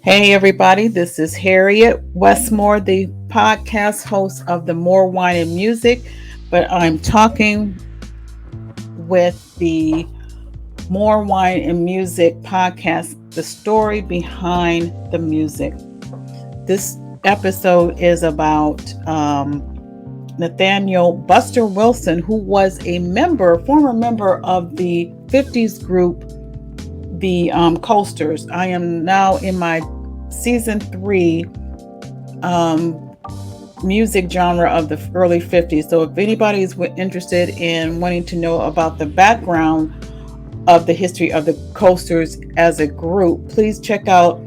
Hey, everybody, this is Harriet Westmore, the podcast host of the More Wine and Music. But I'm talking with the More Wine and Music podcast, the story behind the music. This episode is about Nathaniel Buster Wilson, who was a former member of the 50s group, the Coasters. I am now in my season 3 music genre of the early 50s. So if anybody is interested in wanting to know about the background of the history of the Coasters as a group, please check out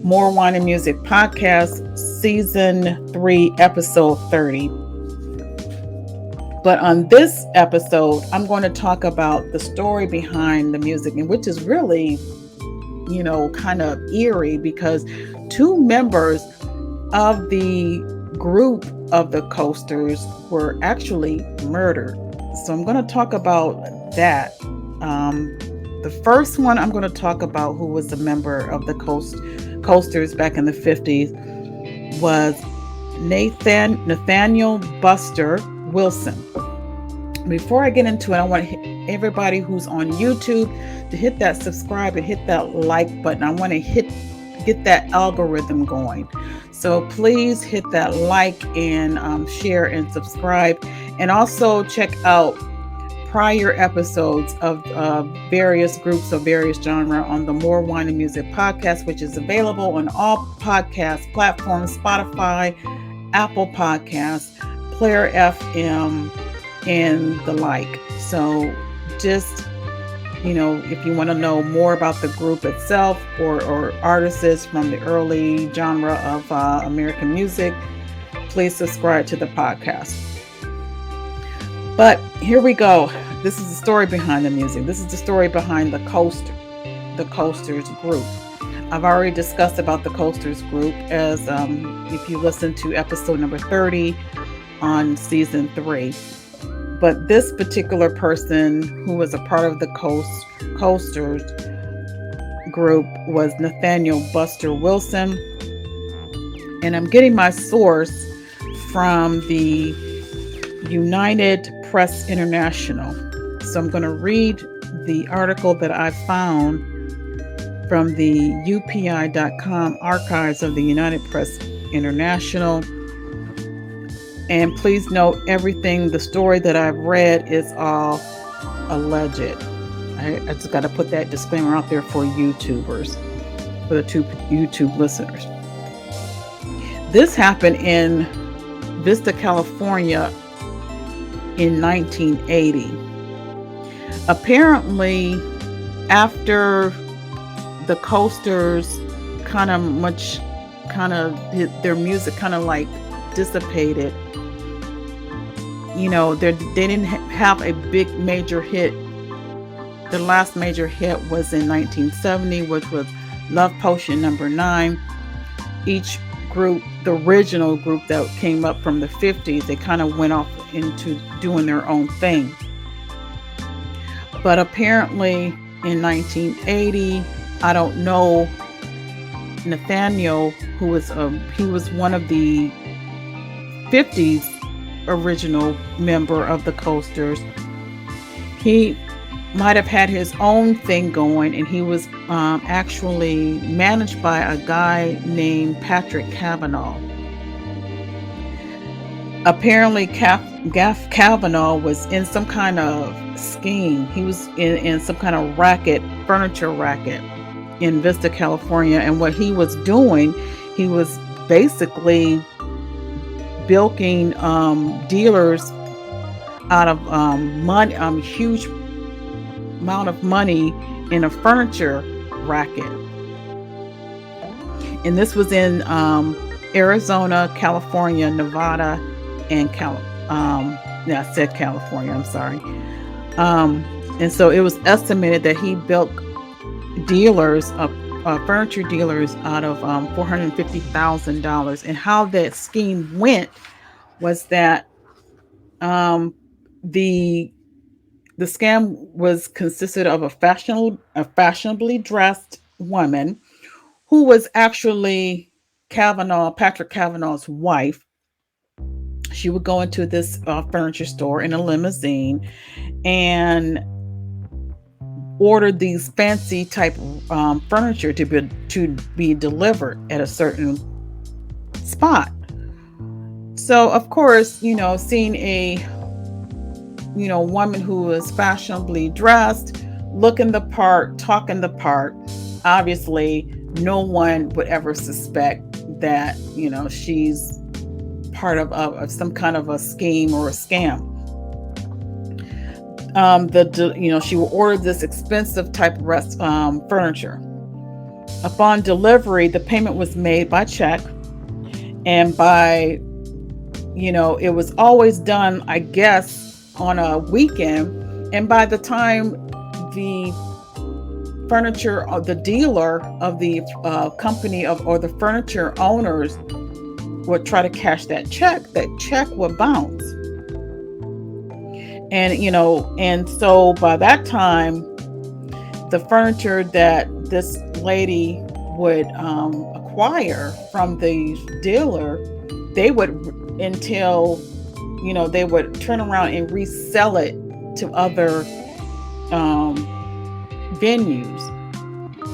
More Wine and Music podcast, season 3, episode 30. But on this episode, I'm going to talk about the story behind the music, and which is really, kind of eerie because 2 members of the group of the Coasters were actually murdered. So I'm going to talk about that. The first one I'm going to talk about, who was a member of the Coasters back in the 50s, was Nathaniel Buster Wilson. Before I get into it, I want everybody who's on YouTube to hit that subscribe and hit that like button. I want to get that algorithm going. So please hit that like and share and subscribe. And also check out prior episodes of various groups of various genre on the More Wine and Music podcast, which is available on all podcast platforms: Spotify, Apple Podcasts, Player FM, and the like. So just, if you want to know more about the group itself or artists from the early genre of American music, please subscribe to the podcast. But here we go. This is the story behind the music. This is the story behind the Coasters group. I've already discussed about the Coasters group as if you listen to episode number 30 on season 3. But this particular person who was a part of the Coasters group was Nathaniel Buster Wilson. And I'm getting my source from the United Press International. So I'm going to read the article that I found from the UPI.com archives of the United Press International. And please note, the story that I've read is all alleged. I just got to put that disclaimer out there for YouTubers, for the 2 YouTube listeners. This happened in Vista, California in 1980. Apparently, after the Coasters their music kind of like dissipated, they didn't have a big major hit. The last major hit was in 1970, which was Love Potion number 9. Each group, the original group that came up from the 50s, they kind of went off into doing their own thing. But apparently in 1980, I don't know, Nathaniel, he was one of the 50s original member of the Coasters. He might have had his own thing going, and he was actually managed by a guy named Patrick Cavanaugh. Apparently, Cavanaugh was in some kind of scheme. He was in some kind of furniture racket in Vista, California. And what he was doing, he was basically bilking dealers out of huge amount of money in a furniture racket. And this was in Arizona, California, Nevada, and I said California, I'm sorry. And so it was estimated that he bilked furniture dealers out of $450,000. And how that scheme went was that the scam consisted of a fashionably dressed woman who was actually Patrick Kavanaugh's wife. She would go into this furniture store in a limousine and ordered these fancy type furniture to be delivered at a certain spot. So of course, seeing a woman who was fashionably dressed, looking the part, talking the part, obviously no one would ever suspect that she's part of some kind of a scheme or a scam. She will order this expensive type of furniture. Upon delivery, the payment was made by check, and it was always done, I guess, on a weekend. And by the time the furniture, or the dealer of the company or the furniture owners would try to cash that check would bounce. And so by that time, the furniture that this lady would acquire from the dealer, they would turn around and resell it to other venues,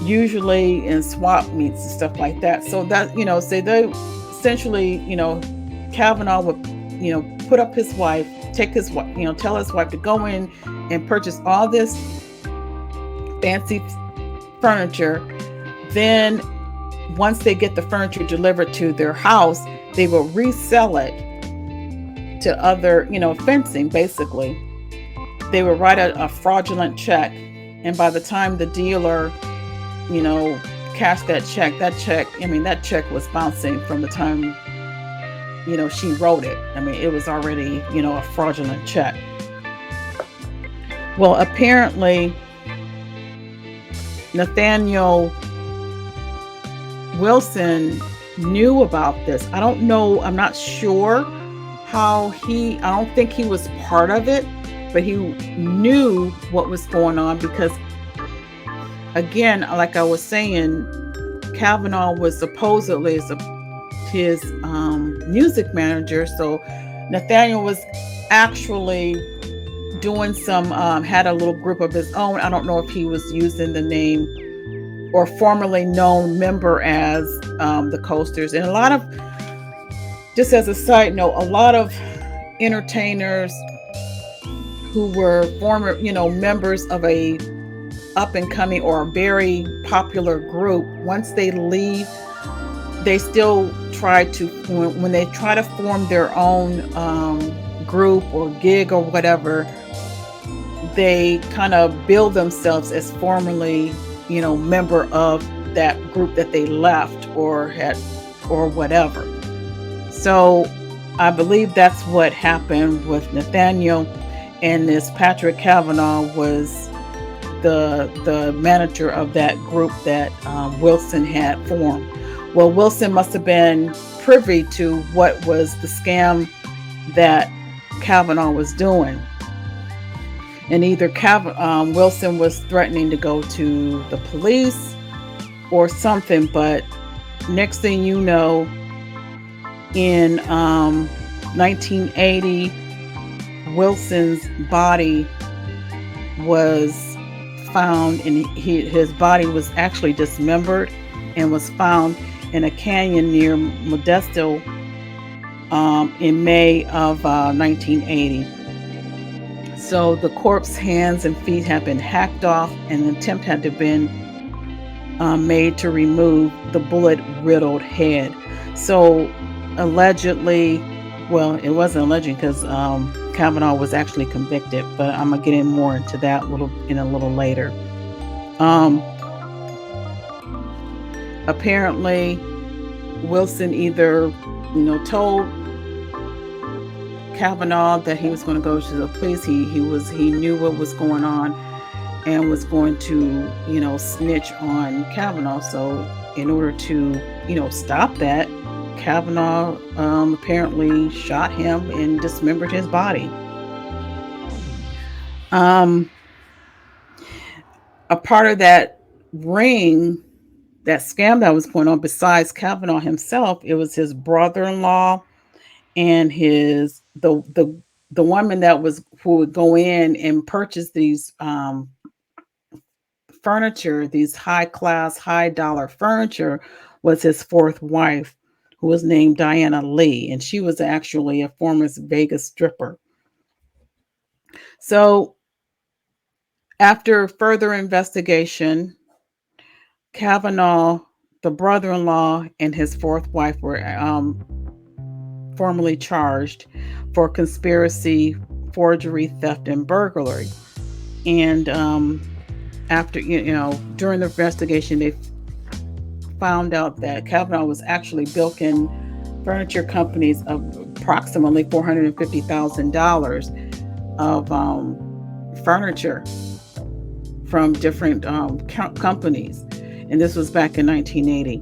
usually in swap meets and stuff like that. So that, so they essentially, Kavanaugh would, put up his wife, tell his wife to go in and purchase all this fancy furniture. Then once they get the furniture delivered to their house, they will resell it to other, fencing, basically. They would write a fraudulent check. And by the time the dealer, cashed that check was bouncing from the time, she wrote it. It was already, a fraudulent check. Well, apparently, Nathaniel Wilson knew about this. I don't know. I'm not sure how I don't think he was part of it, but he knew what was going on because, again, like I was saying, Kavanaugh was supposedly his music manager. So Nathaniel was actually doing had a little group of his own. I don't know if he was using the name or formerly known member as the Coasters. And a lot of, just as a side note, a lot of entertainers who were former, members of a up and coming or a very popular group, once they leave, they still try to, when they try to form their own group or gig or whatever, they kind of build themselves as formerly, member of that group that they left or whatever. So I believe that's what happened with Nathaniel, and this Patrick Kavanaugh was the manager of that group that Wilson had formed. Well, Wilson must have been privy to what was the scam that Kavanaugh was doing. And either Wilson was threatening to go to the police or something. But next thing you know, in 1980, Wilson's body was found, and his body was actually dismembered and was found in a canyon near Modesto in May of 1980. So the corpse hands and feet had been hacked off, and an attempt had to been made to remove the bullet-riddled head. So allegedly, well, it wasn't alleged because Kavanaugh was actually convicted, but I'm gonna get in more into that a little later. Apparently, Wilson either, told Kavanaugh that he was going to go to the police. He knew what was going on and was going to, snitch on Kavanaugh. So in order to, stop that, Kavanaugh apparently shot him and dismembered his body. A part of that ring that scam that was going on. Besides Kavanaugh himself, it was his brother-in-law and the woman that was who would go in and purchase these furniture, these high class, high dollar furniture, was his fourth wife, who was named Diana Lee, and she was actually a former Vegas stripper. So after further investigation, Kavanaugh, the brother-in-law, and his fourth wife were formally charged for conspiracy, forgery, theft, and burglary. And after, during the investigation, they found out that Kavanaugh was actually bilking furniture companies of approximately $450,000 of furniture from different companies. And this was back in 1980.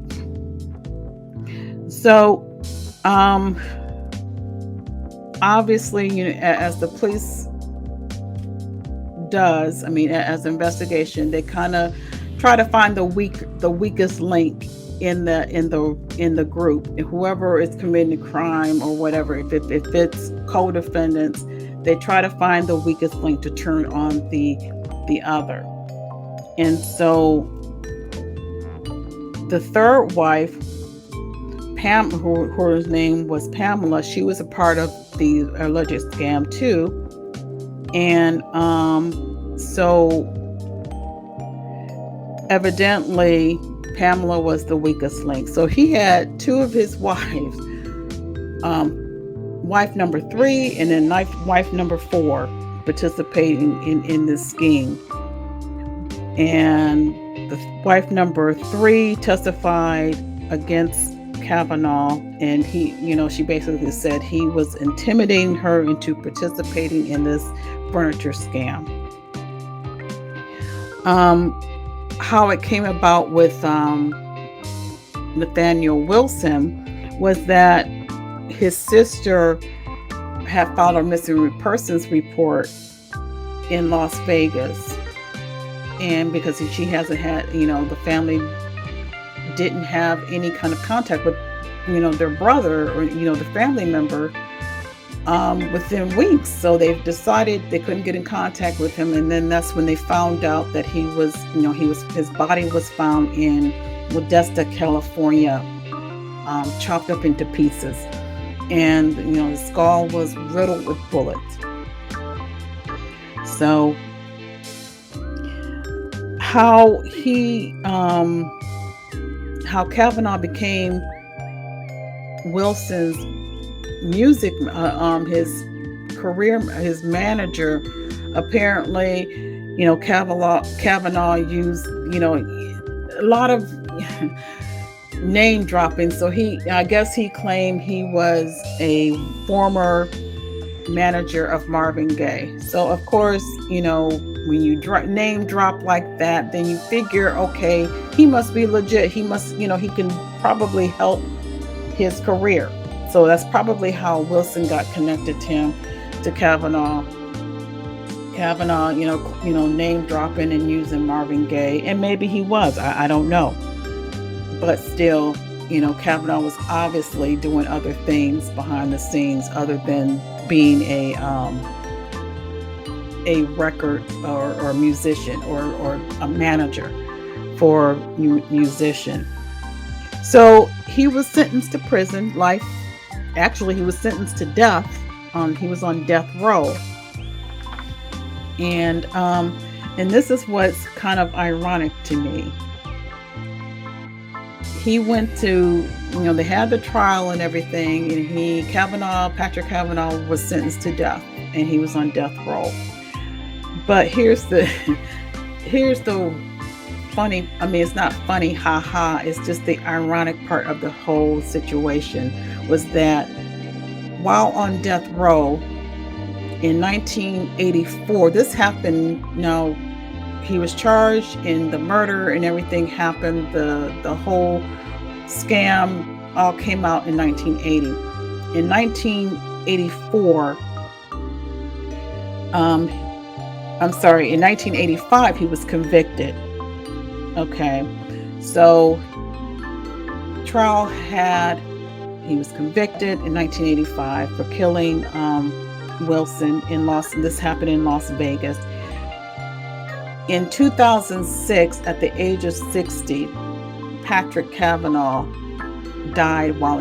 So, obviously, as the police does, as an investigation, they kind of try to find the weakest link in the group, and whoever is committing a crime or whatever. If it's co-defendants, they try to find the weakest link to turn on the other. And so the third wife, Pam, whose name was Pamela, she was a part of the alleged scam too. And so evidently Pamela was the weakest link. So he had two of his wives, wife number 3 and then wife number 4, participating in this scheme. And the wife number 3 testified against Kavanaugh, and she basically said he was intimidating her into participating in this furniture scam. How it came about with Nathaniel Wilson was that his sister had filed a missing persons report in Las Vegas, and because she hasn't had, the family didn't have any kind of contact with, their brother or, the family member within weeks. So they've decided they couldn't get in contact with him. And then that's when they found out that his body was found in Modesto, California, chopped up into pieces. And, the skull was riddled with bullets. So how Kavanaugh became Wilson's music, his career, his manager. Apparently, Kavanaugh used, a lot of name dropping. So I guess he claimed he was a former manager of Marvin Gaye. So of course, when you name drop like that, then you figure, okay, he must be legit. He must, he can probably help his career. So that's probably how Wilson got connected to Kavanaugh. Kavanaugh, name dropping and using Marvin Gaye, and maybe he was. I don't know. But still, Kavanaugh was obviously doing other things behind the scenes other than being a record or musician or a manager for musician. So he was sentenced to prison life. Actually, he was sentenced to death. He was on death row. And this is what's kind of ironic to me. He went to, they had the trial and everything, and Patrick Kavanaugh was sentenced to death, and he was on death row. But here's the funny, it's not funny, haha, it's just the ironic part of the whole situation was that while on death row in 1984, this happened, he was charged in the murder and everything happened, the whole scam all came out in 1980. In 1984, in 1985, he was convicted. Okay. So he was convicted in 1985 for killing Wilson this happened in Las Vegas. In 2006, at the age of 60, Patrick Kavanaugh died while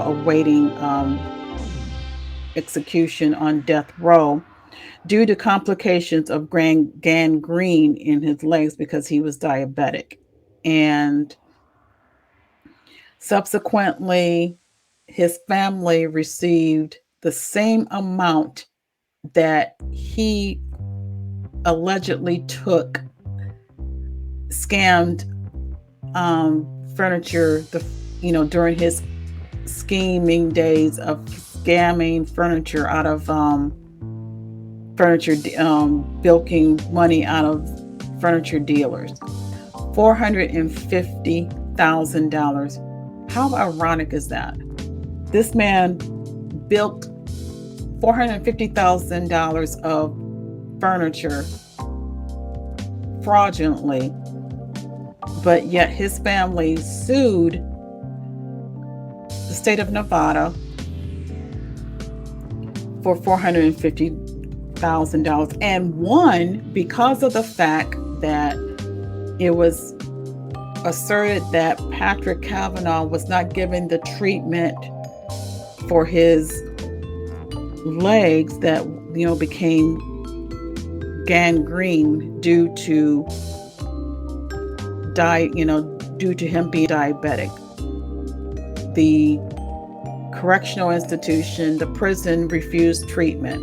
awaiting execution on death row due to complications of gangrene in his legs because he was diabetic. And subsequently, his family received the same amount that he allegedly scammed furniture, during his scheming days of scamming furniture out of bilking money out of furniture dealers. $450,000. How ironic is that? This man bilked $450,000 of furniture fraudulently, but yet his family sued the state of Nevada for $450,000 and won because of the fact that it was asserted that Patrick Kavanaugh was not given the treatment for his legs that became gangrene due to him being diabetic. The correctional institution, the prison, refused treatment.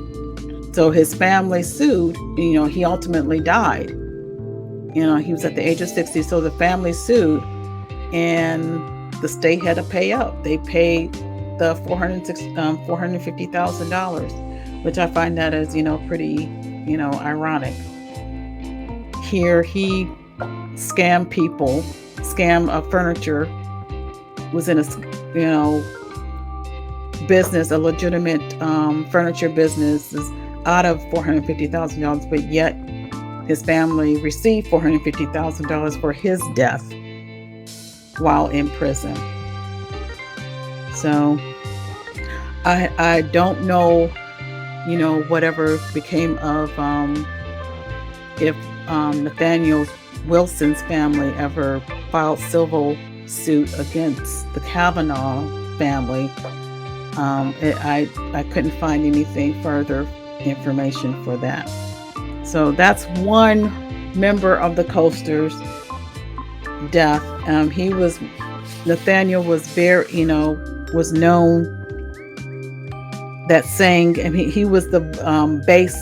So his family sued. He ultimately died. He was at the age of 60. So the family sued, and the state had to pay up. They paid the $450,000, which I find that is pretty ironic. Here he scammed people, furniture, was in a business, a legitimate furniture business, out of $450,000, but yet his family received $450,000 for his death while in prison. So I don't know, whatever became of if Nathaniel Wilson's family ever filed civil suit against the Kavanaugh family. I couldn't find anything further information for that. So that's one member of the Coasters' death. Nathaniel was was known that sang, and he was the bass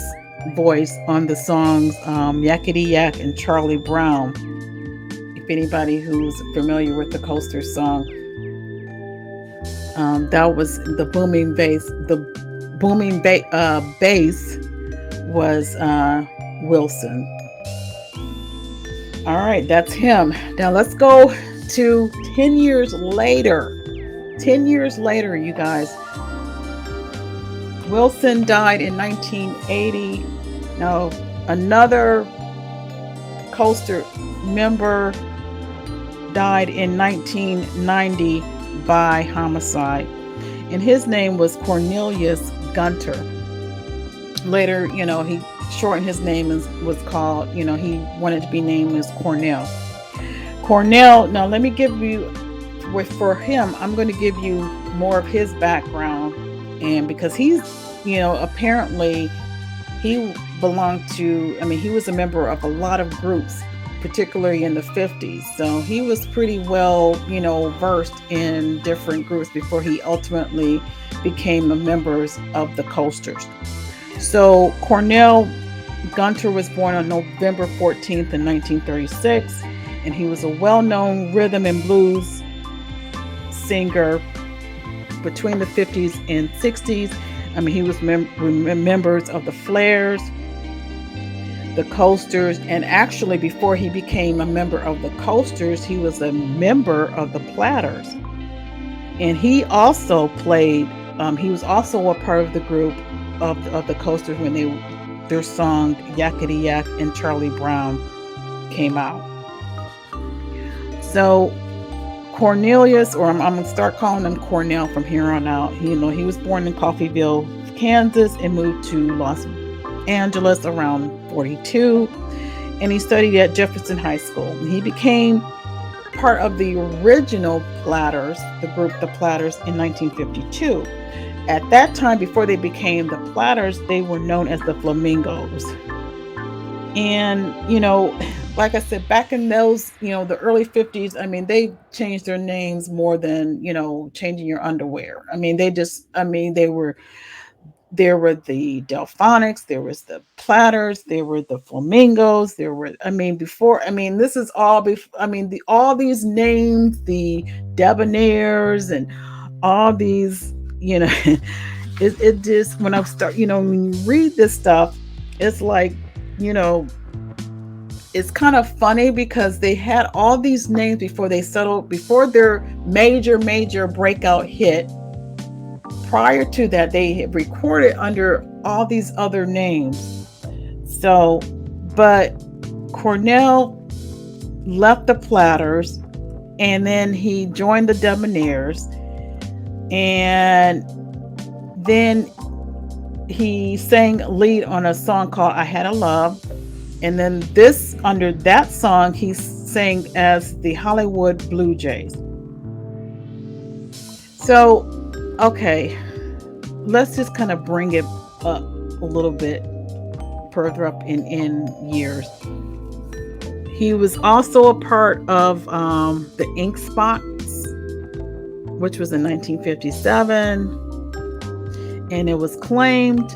voice on the songs Yakety Yak and Charlie Brown. If anybody who's familiar with the Coasters song, that was the booming bass. The booming bass was Wilson. All right, that's him. Now let's go to 10 years later. 10 years later, you guys. Wilson died in 1980. Now, another Coaster member died in 1990 by homicide, and his name was Cornelius Gunter. Later, he shortened his name and was called, he wanted to be named as Cornell. Cornell, now let me give you, for him, I'm going to give you more of his background, and because he's, apparently he belonged to, he was a member of a lot of groups, particularly in the 50s. So he was pretty well, versed in different groups before he ultimately became a member of the Coasters. So Cornell Gunter was born on November 14th in 1936, and he was a well-known rhythm and blues singer between the 50s and 60s. He was members of the Flares, the Coasters, and actually before he became a member of the Coasters, he was a member of the Platters. And he also played, he was also a part of the group of the Coasters when their song Yakety Yak and Charlie Brown came out. So Cornelius, or I'm going to start calling him Cornell from here on out. He was born in Coffeyville, Kansas, and moved to Los Angeles around 42. And he studied at Jefferson High School. He became part of the original Platters, the group The Platters, in 1952. At that time, before they became the Platters, they were known as the Flamingos. And, like I said, back in those, the early 50s, I mean, they changed their names more than, changing your underwear. I mean, there were the Delphonics, there was the Platters, there were the Flamingos, this is all all these names, the Debonaires, and all these, it just, when I start, when you read this stuff, it's like, it's kind of funny because they had all these names before their major breakout hit. Prior to that, they had recorded under all these other names. So, but Cornell left the Platters, and then he joined the Debonaires, and then he sang lead on a song called I Had a Love. And then under that song, he sang as the Hollywood Blue Jays. So, okay, let's just kind of bring it up a little bit further up in years. He was also a part of the Ink Spots, which was in 1957. And it was claimed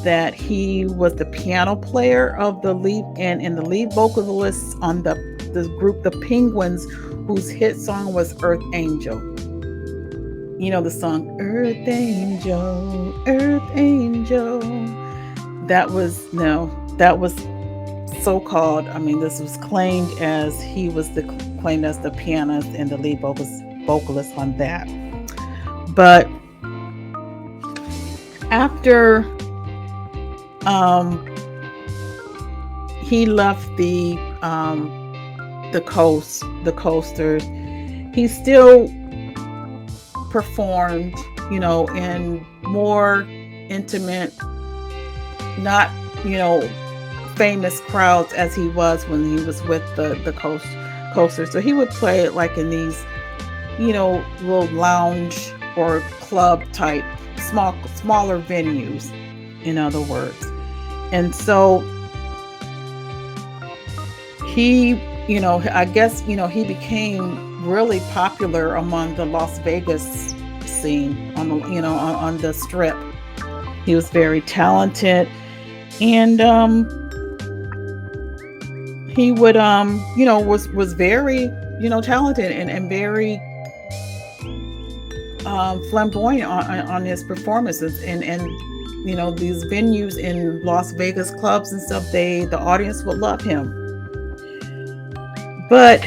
that he was the piano player of the lead and the lead vocalist on the group The Penguins, whose hit song was Earth Angel. The song Earth Angel, Earth Angel. That was so-called, this was claimed as he was claimed as the pianist and the lead vocalist on that. But after he left the Coasters, he still performed, in more intimate, not, famous crowds as he was when he was with the Coasters. So he would play like in these, little lounge or club type, smaller venues, in other words. And so he, I guess, he became really popular among the Las Vegas scene on the Strip. He was very talented, and he would was very talented and very flamboyant on his performances, and these venues in Las Vegas clubs and stuff, the audience would love him. But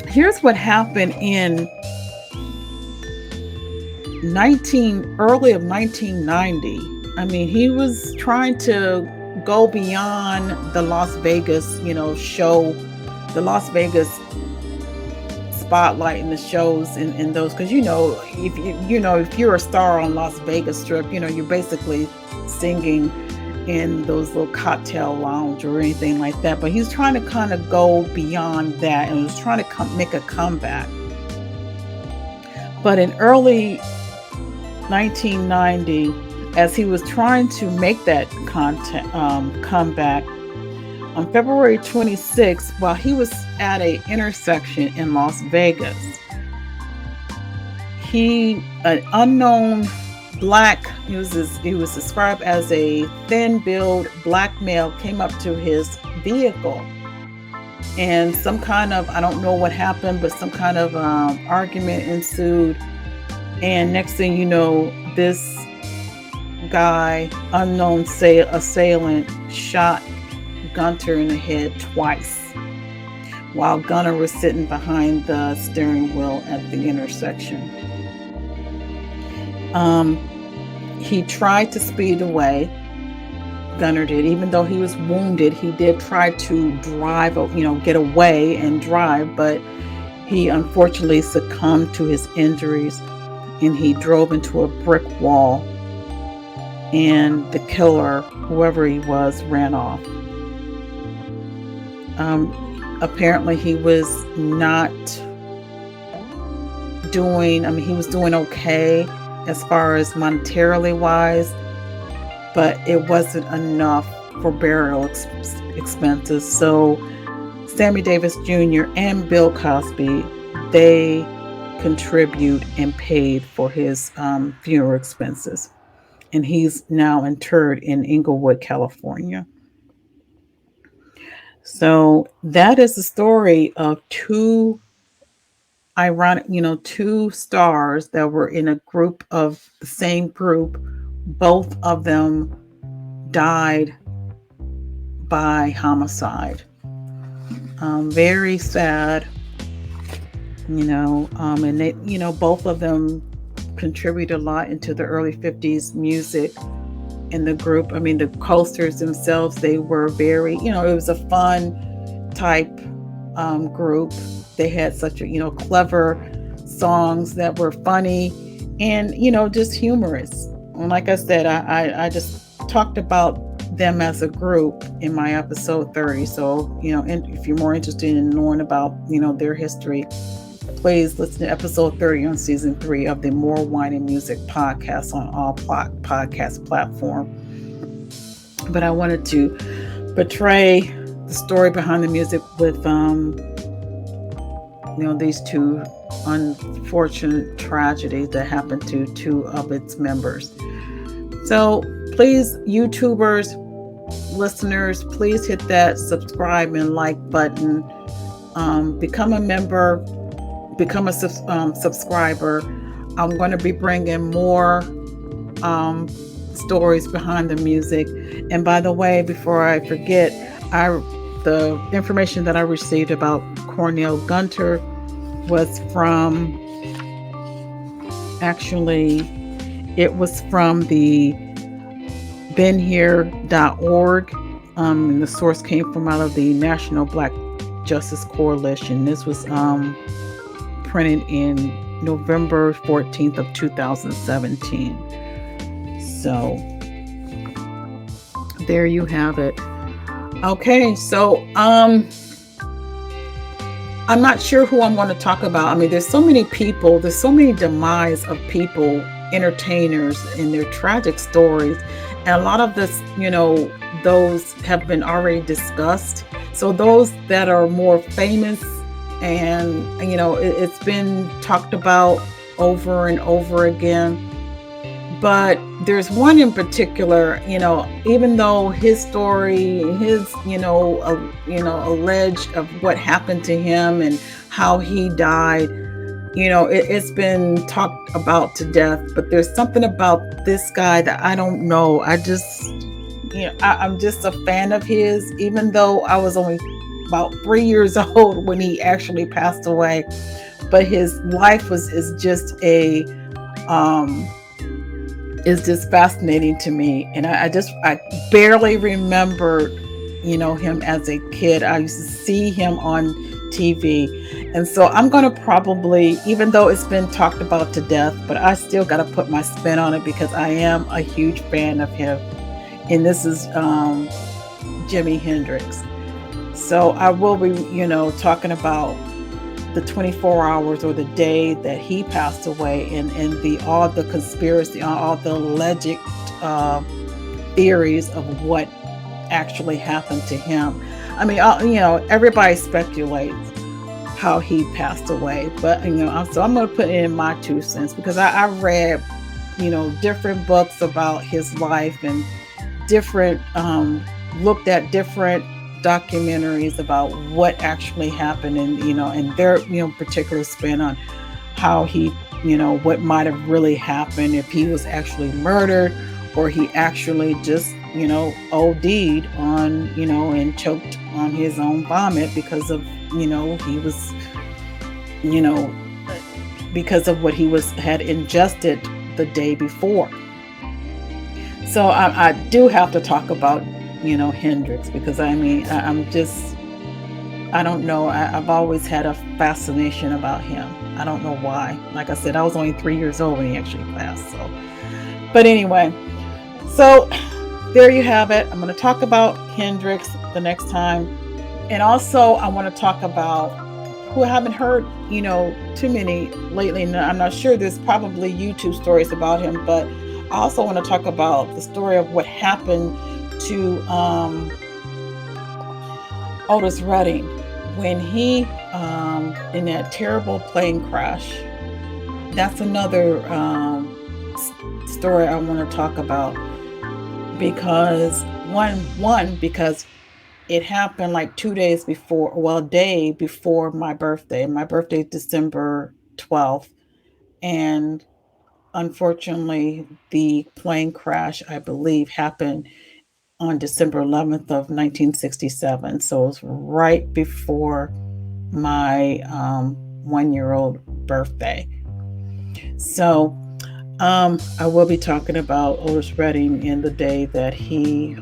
here's what happened in early of 1990. He was trying to go beyond the Las Vegas, show, the Las Vegas spotlight in the shows and those, because if you're a star on Las Vegas Strip, you're basically singing in those little cocktail lounge or anything like that. But he's trying to kind of go beyond that and was trying to make a comeback. But in early 1990, as he was trying to make that comeback, on February 26th, while he was at an intersection in Las Vegas, an unknown black, he was described as a thin-built black male, came up to his vehicle, and some kind of, I don't know what happened, but some kind of argument ensued. And next thing you know, this guy, unknown assailant, shot Gunter in the head twice while Gunter was sitting behind the steering wheel at the intersection. He tried to speed away, Gunter did. Even though he was wounded, he did try to drive, get away and drive, but he unfortunately succumbed to his injuries, and he drove into a brick wall, and the killer, whoever he was, ran off. Apparently he was not doing, he was doing okay as far as monetarily wise, but it wasn't enough for burial expenses. So Sammy Davis Jr. and Bill Cosby, they contribute and paid for his funeral expenses. And he's now interred in Inglewood, California. So that is the story of two stars that were in a group of the same group. Both of them died by homicide. Very sad, and they, both of them contributed a lot into the early 50s music in the group. The Coasters themselves, they were very, it was a fun type group. They had such clever songs that were funny and, just humorous. And like I said, I just talked about them as a group in my episode 30. So, and if you're more interested in knowing about, their history, please listen to episode 30 on season 3 of the More Wine and Music podcast on all podcast platforms. But I wanted to portray the story behind the music with, these two unfortunate tragedies that happened to two of its members. So please, YouTubers, listeners, please hit that subscribe and like button. Become a member, become a subscriber. I'm going to be bringing more stories behind the music. And by the way, before I forget, the information that I received about Cornell Gunter was from, it was from the BeenHere.org. And the source came from out of the National Black Justice Coalition. This was printed in November 14th of 2017. So there you have it. Okay, so I'm not sure who I'm going to talk about. There's so many people, there's so many demise of people, entertainers, and their tragic stories. And a lot of this, those have been already discussed. So those that are more famous and, it's been talked about over and over again. But there's one in particular, even though his story, his, alleged of what happened to him and how he died, it's been talked about to death. But there's something about this guy that I don't know. I'm just a fan of his, even though I was only about 3 years old when he actually passed away. But his life is just fascinating to me. And I barely remember, him as a kid. I used to see him on TV. And so I'm going to probably, even though it's been talked about to death, but I still got to put my spin on it because I am a huge fan of him. And this is Jimi Hendrix. So I will be, talking about the 24 hours or the day that he passed away and all the conspiracy, all the alleged theories of what actually happened to him. Everybody speculates how he passed away, but so I'm going to put in my 2 cents because I read, different books about his life and different, looked at different documentaries about what actually happened and their particular spin on how he what might have really happened, if he was actually murdered or he actually just OD'd on and choked on his own vomit because of he was because of what he had ingested the day before. So I do have to talk about, Hendrix, because I mean, I don't know. I've always had a fascination about him. I don't know why. Like I said, I was only 3 years old when he actually passed. So, but anyway, so there you have it. I'm going to talk about Hendrix the next time. And also, I want to talk about who I haven't heard, too many lately. And I'm not sure, there's probably YouTube stories about him, but I also want to talk about the story of what happened to Otis Redding when he, in that terrible plane crash. That's another story I want to talk about, because because it happened like 2 days before, well, a day before my birthday. My birthday is December 12th. And unfortunately, the plane crash, I believe, happened on December 11th of 1967. So it was right before my 1-year-old birthday. So I will be talking about Otis Redding in the day that he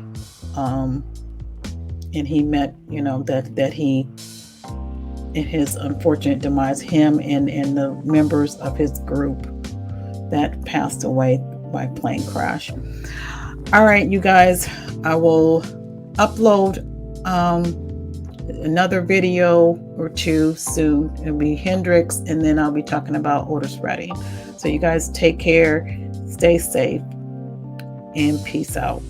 met, that he, in his unfortunate demise, him and the members of his group that passed away by plane crash. All right, you guys, I will upload another video or two soon. It'll be Hendrix, and then I'll be talking about Otis Redding. So you guys take care, stay safe, and peace out.